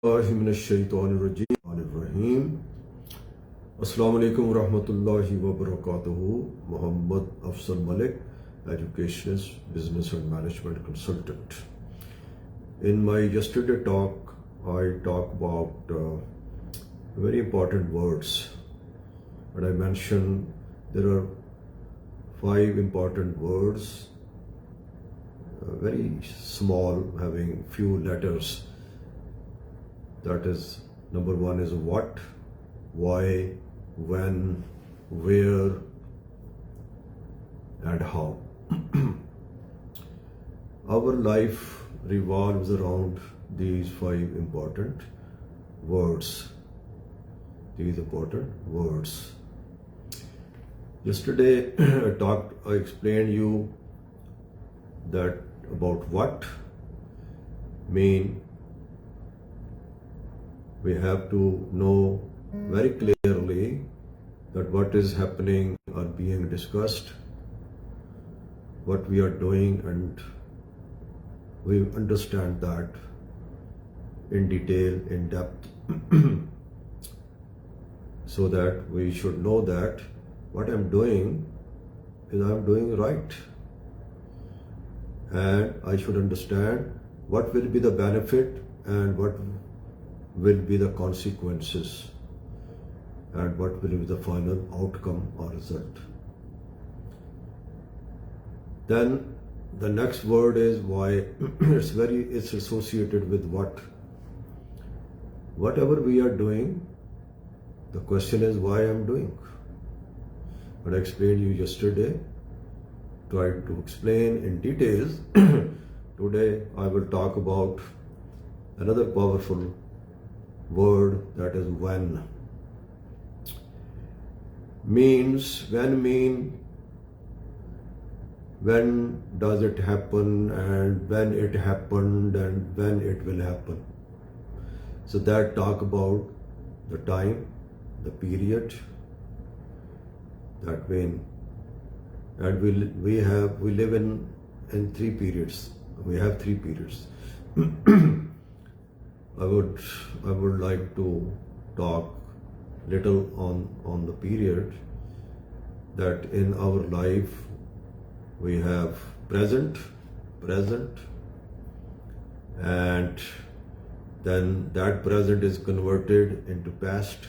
Bismillahirrahmanirrahim. Assalamu alaikum warahmatullahi wabarakatuh. Muhammad Afsar Malik, educationist, business and management consultant. In my yesterday talk, I talked about very important words, and I mentioned there are 5 important words, very small, having few letters. That is, number 1 is what, why, when, where, and how. Our life revolves around these 5 important words. Yesterday I explained you that about what mean we have to know very clearly that what is happening or being discussed, what we are doing, and we understand that in detail, in depth, so that we should know that what I'm doing is I'm doing right. And I should understand what will be the benefit and what will be the consequences and what will be the final outcome or result. Then the next word is why. It's associated with what. Whatever we are doing, the question is why I'm doing. But I explained you yesterday, tried to explain in details. Today I will talk about another powerful word, that is when. When does it happen, and when it happened, and when it will happen. So that talk about the time, the period, that when. And we live in 3 periods. We have 3 periods. I would like to talk little on the period that in our life we have present, and then that present is converted into past,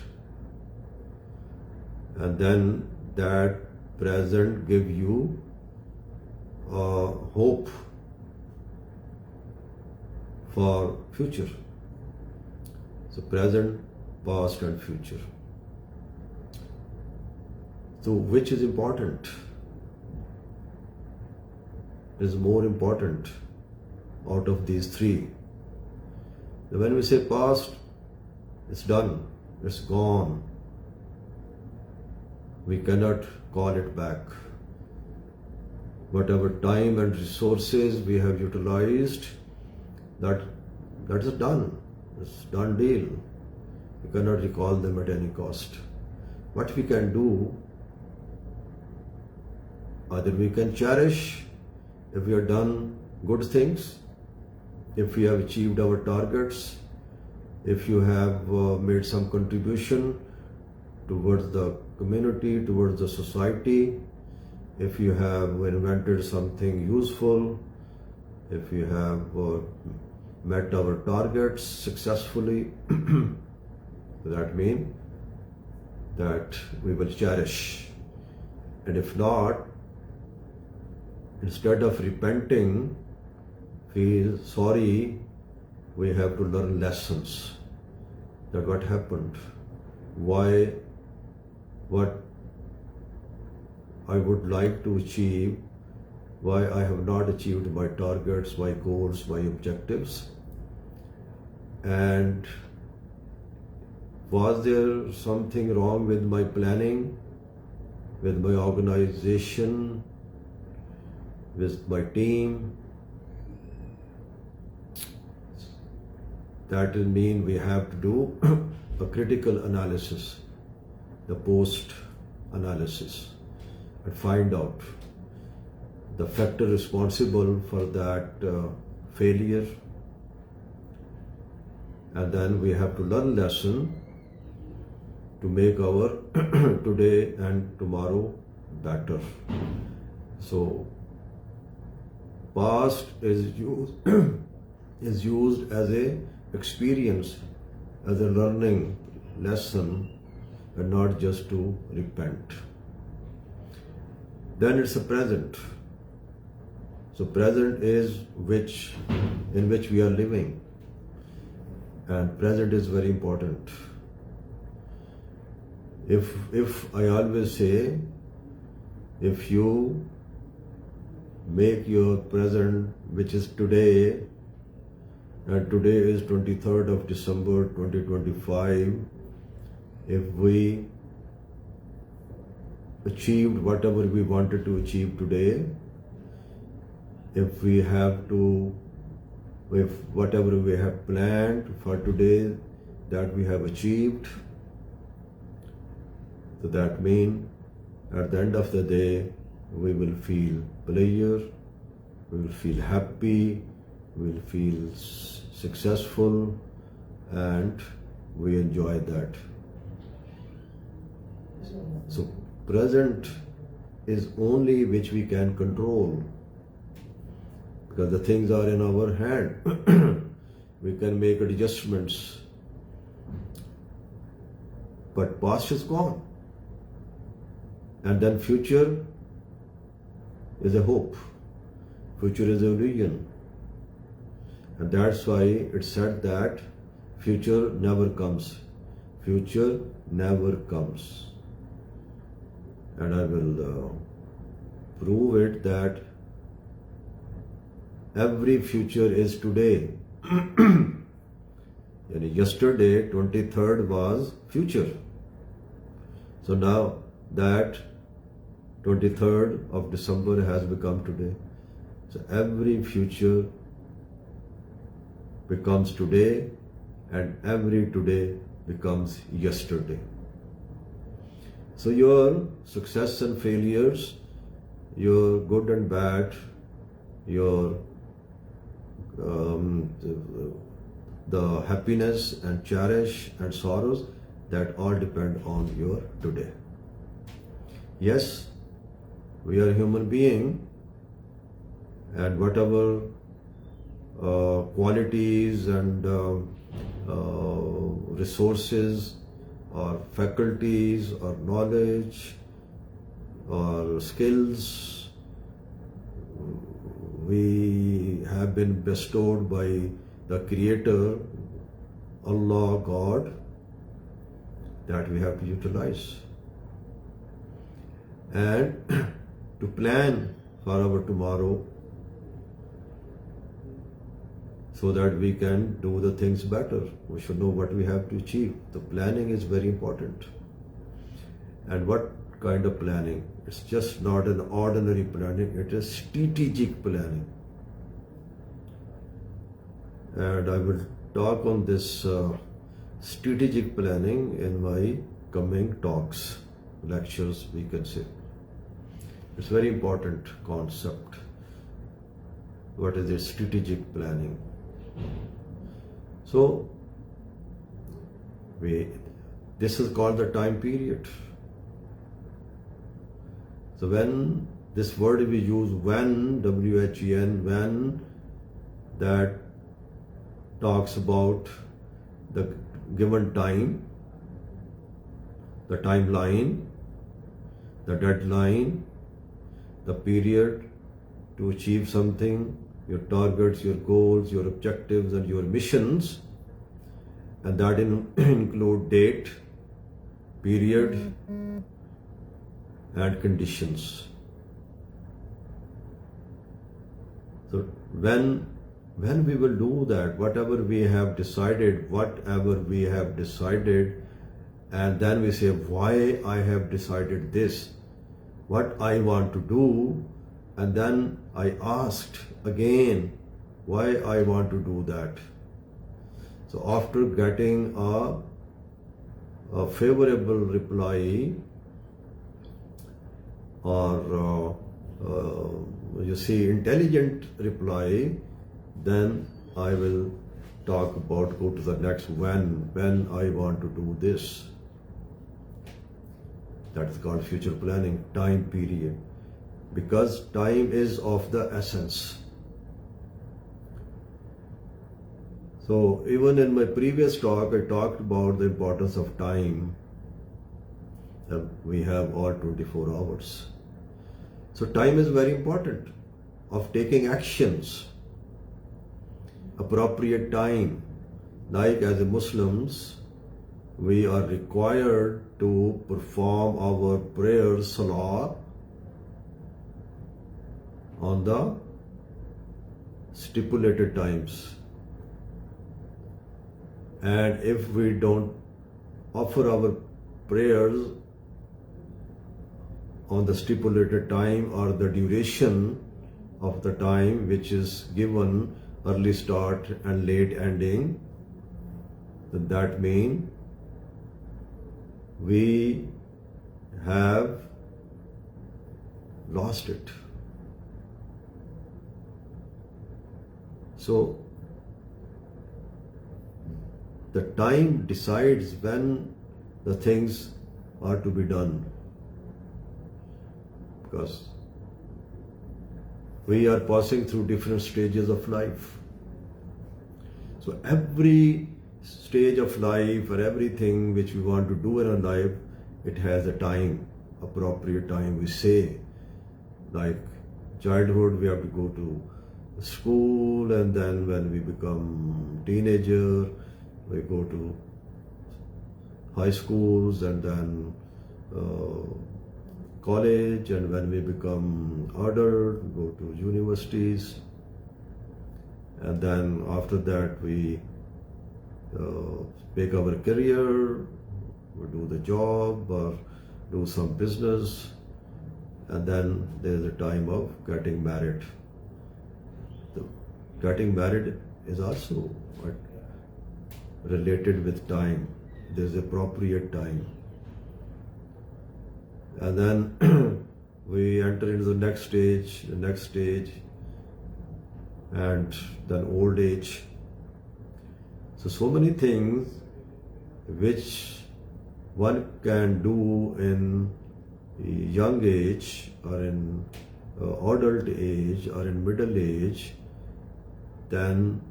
and then that present give you hope for future. So present, past, and future. So which is important? Is more important out of these 3. So when we say past, it's done, it's gone. We cannot call it back. Whatever time and resources we have utilized, that is done. It's done deal. We cannot recall them at any cost. What we can do, either we can cherish if we have done good things, if we have achieved our targets, if you have made some contribution towards the community, towards the society, if you have invented something useful, if you have met our targets successfully, that means that we will cherish. And if not, instead of repenting, feel sorry, we have to learn lessons. That what happened, why, what I would like to achieve, why I have not achieved my targets, my goals, my objectives, and was there something wrong with my planning, with my organization, with my team? That will mean we have to do a critical analysis, the post analysis, and find out the factor responsible for that failure, and then we have to learn lesson to make our today and tomorrow better. So past is used is used as a experience, as a learning lesson, and not just to repent. Then it's a present. So present is in which we are living, and present is very important. If I always say, if you make your present, which is today, and today is 23rd of December 2025, if we achieved whatever we wanted to achieve today, if whatever we have planned for today that we have achieved, so that means at the end of the day we will feel pleasure, we will feel happy, we will feel successful, and we enjoy that. So present is only which we can control, because the things are in our hand. We can make adjustments, but past is gone, and then future is a hope, future is a illusion, and that's why it's said that future never comes, future never comes. And I will prove it that every future is today. And yesterday, 23rd, was future. So now that 23rd of December has become today. So every future becomes today, and every today becomes yesterday. So your success and failures, your good and bad, your the happiness and cherish and sorrows, that all depend on your today. Yes, we are human being, and whatever qualities and resources or faculties or knowledge or skills we have been bestowed by the Creator, Allah, God, that we have to utilize, and to plan for our tomorrow so that we can do the things better. We should know what we have to achieve. The planning is very important. And what kind of planning? It's just not an ordinary planning, it is strategic planning. And I will talk on this strategic planning in my coming talks, lectures, we can say. It's a very important concept. What is a strategic planning? So, this is called the time period. So when this word we use, when, W-H-E-N, when, that talks about the given time, the timeline, the deadline, the period to achieve something, your targets, your goals, your objectives, and your missions, and that include date, period, and conditions. So when we will do that, whatever we have decided, and then we say why I have decided this, what I want to do, and then I asked again why I want to do that. So after getting a favorable reply, or intelligent reply, then I will talk about, go to the next when I want to do this. That is called future planning, time period. Because time is of the essence. So even in my previous talk, I talked about the importance of time. We have all 24 hours. So time is very important of taking actions. Appropriate time. Like as a Muslims, we are required to perform our prayers, salah, on the stipulated times. And if we don't offer our prayers on the stipulated time or the duration of the time which is given, early start and late ending, then that means we have lost it. So the time decides when the things are to be done, because we are passing through different stages of life. So every stage of life or everything which we want to do in our life, it has a time, appropriate time. We say, like childhood, we have to go to school, and then when we become teenager, we go to high schools, and then college, and when we become adult, we go to universities, and then after that we make our career, we do the job or do some business, and then there is a time of getting married. Getting married is also related with time. There is appropriate time. And then we enter into the next stage, and then old age. So many things which one can do in young age or in adult age or in middle age, then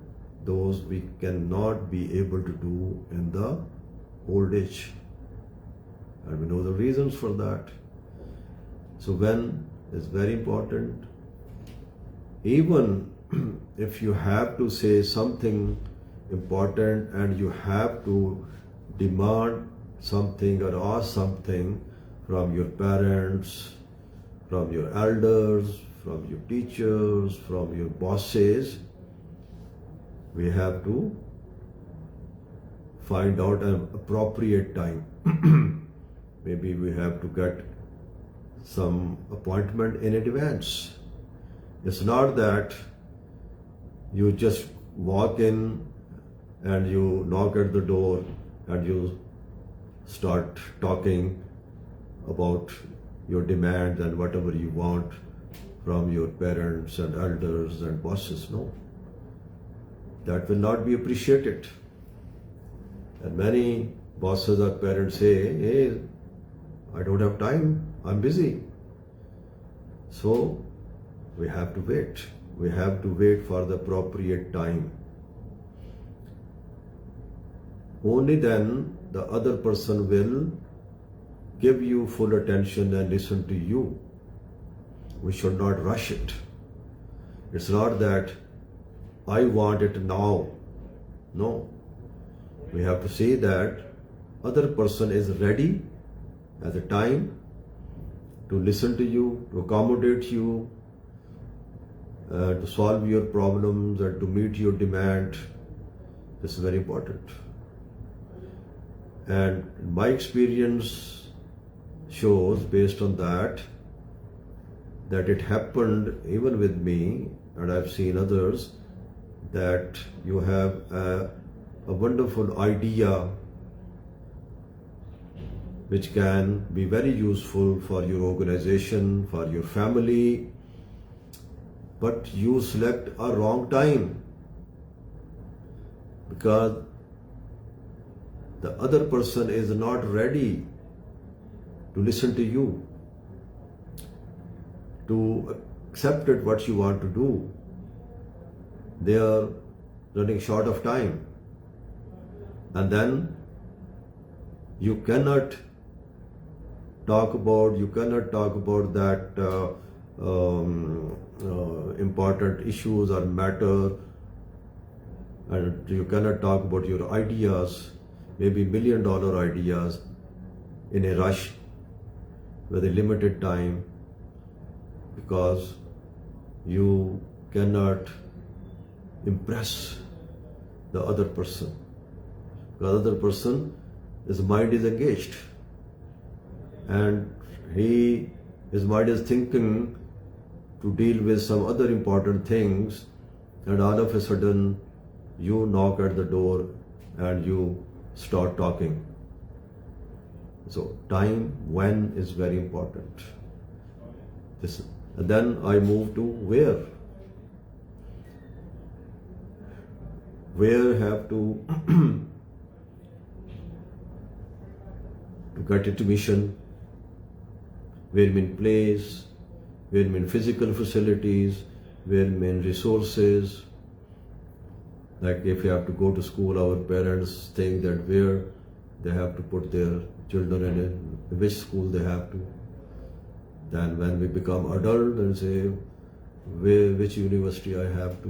those we cannot be able to do in the old age. And we know the reasons for that. So when is very important. Even if you have to say something important and you have to demand something or ask something from your parents, from your elders, from your teachers, from your bosses, we have to find out an appropriate time. Maybe we have to get some appointment in advance. It's not that you just walk in and you knock at the door and you start talking about your demands and whatever you want from your parents and elders and bosses. No. That will not be appreciated. And many bosses or parents say, hey, I don't have time, I'm busy. So we have to wait. We have to wait for the appropriate time. Only then the other person will give you full attention and listen to you. We should not rush it. It's not that I want it now. No. We have to say that other person is ready at the time to listen to you, to accommodate you, to solve your problems and to meet your demand. This is very important. And my experience shows, based on that it happened even with me, and I've seen others, that you have a wonderful idea which can be very useful for your organization, for your family, but you select a wrong time. because the other person is not ready to listen to you, to accept it what you want to do. They are running short of time, and then you cannot talk about that important issues or matter, and you cannot talk about your ideas, maybe $1 million ideas, in a rush with a limited time, because you cannot impress the other person. The other person, his mind is engaged, and his mind is thinking to deal with some other important things, and all of a sudden you knock at the door and you start talking. So time, when, is very important. And then I move to where. Where have to get into mission, where mean place, where mean physical facilities, where mean resources. Like if you have to go to school, our parents think that where they have to put their children in which school they have to. Then when we become adult and say which university I have to,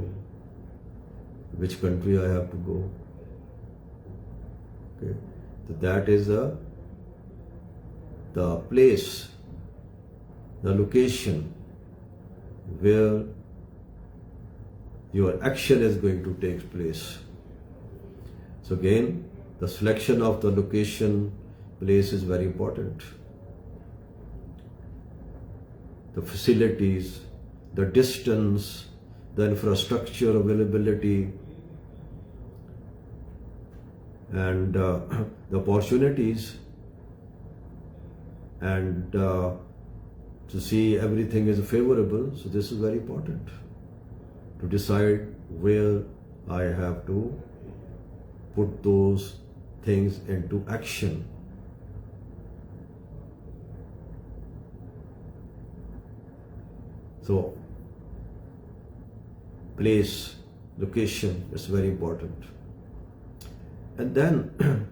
which country I have to go. Okay, so that is the place, the location where your action is going to take place. So again, the selection of the location, place is very important. The facilities, the distance, the infrastructure availability, and the opportunities, and to see everything is favorable. So this is very important to decide where I have to put those things into action. So place, location is very important. And then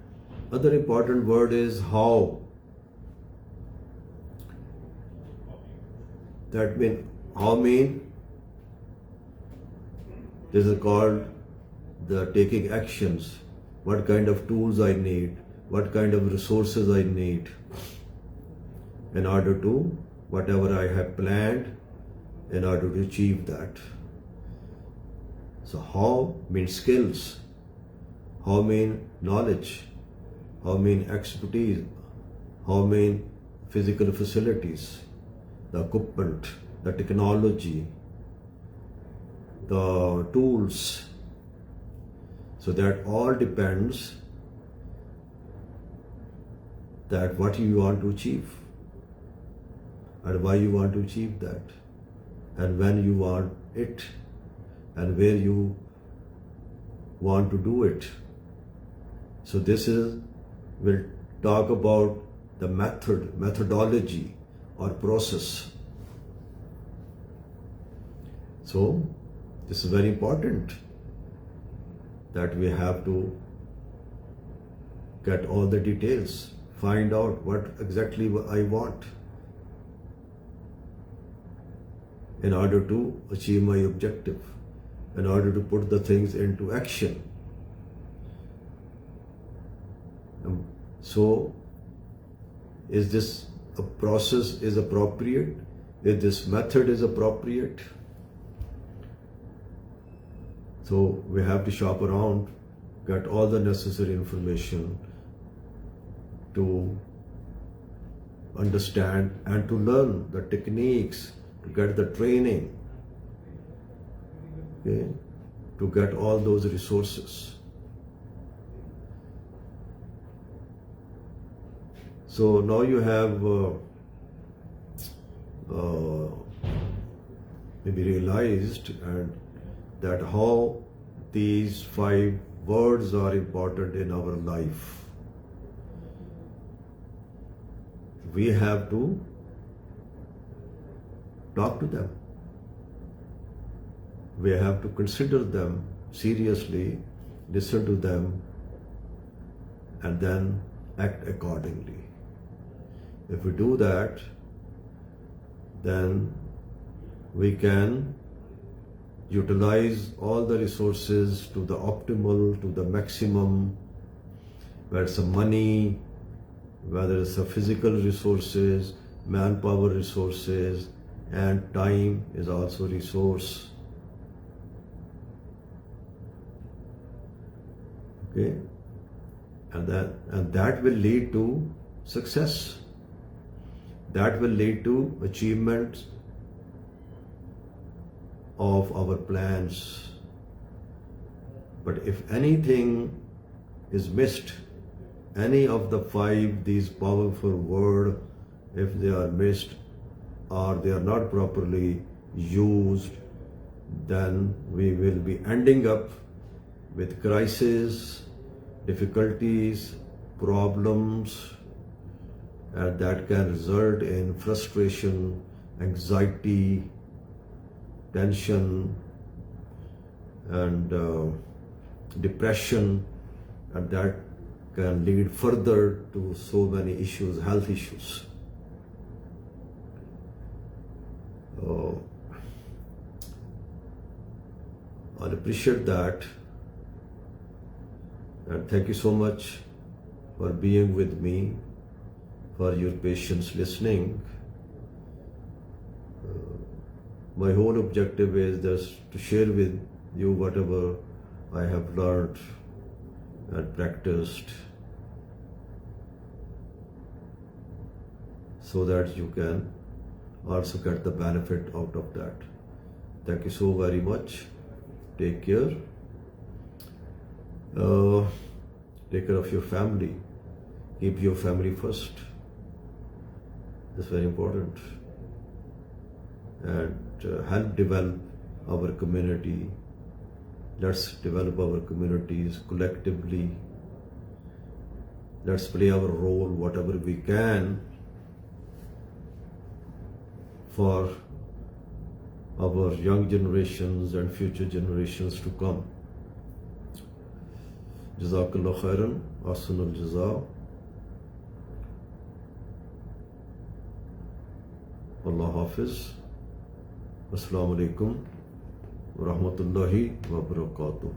other important word is how. That means, how mean, this is called the taking actions. What kind of tools I need, what kind of resources I need in order to, whatever I have planned, in order to achieve that. So how means skills, how mean knowledge, how mean expertise, how mean physical facilities, the equipment, the technology, the tools. So that all depends that what you want to achieve and why you want to achieve that, and when you want it, and where you want to do it. So we'll talk about the methodology or process. So this is very important, that we have to get all the details, find out what exactly I want in order to achieve my objective, in order to put the things into action. So is this a process is appropriate? Is this method is appropriate? So we have to shop around, get all the necessary information to understand and to learn the techniques, to get the training, okay, to get all those resources. So now you have maybe realized and that how these 5 words are important in our life. We have to talk to them. We have to consider them seriously, listen to them, and then act accordingly. If we do that, then we can utilize all the resources to the optimal, to the maximum, whether it's money, whether it's physical resources, manpower resources, and time is also resource. Okay? And that will lead to success. That will lead to achievements of our plans. But if anything is missed, any of the five, these powerful words, if they are missed or they are not properly used, then we will be ending up with crisis, difficulties, problems, and that can result in frustration, anxiety, tension, and depression, and that can lead further to so many issues, health issues. I appreciate that, and thank you so much for being with me, for your patience listening. My whole objective is just to share with you whatever I have learned and practiced, so that you can also get the benefit out of that. Thank you so very much. Take care. Take care of your family. Keep your family first. That's very important. And help develop our community. Let's develop our communities collectively. Let's play our role, whatever we can, for our young generations and future generations to come. Jazakallah khairan, ahsanul jaza. Allah Hafiz. Assalamu alaikum wa rahmatullahi wa barakatuhu.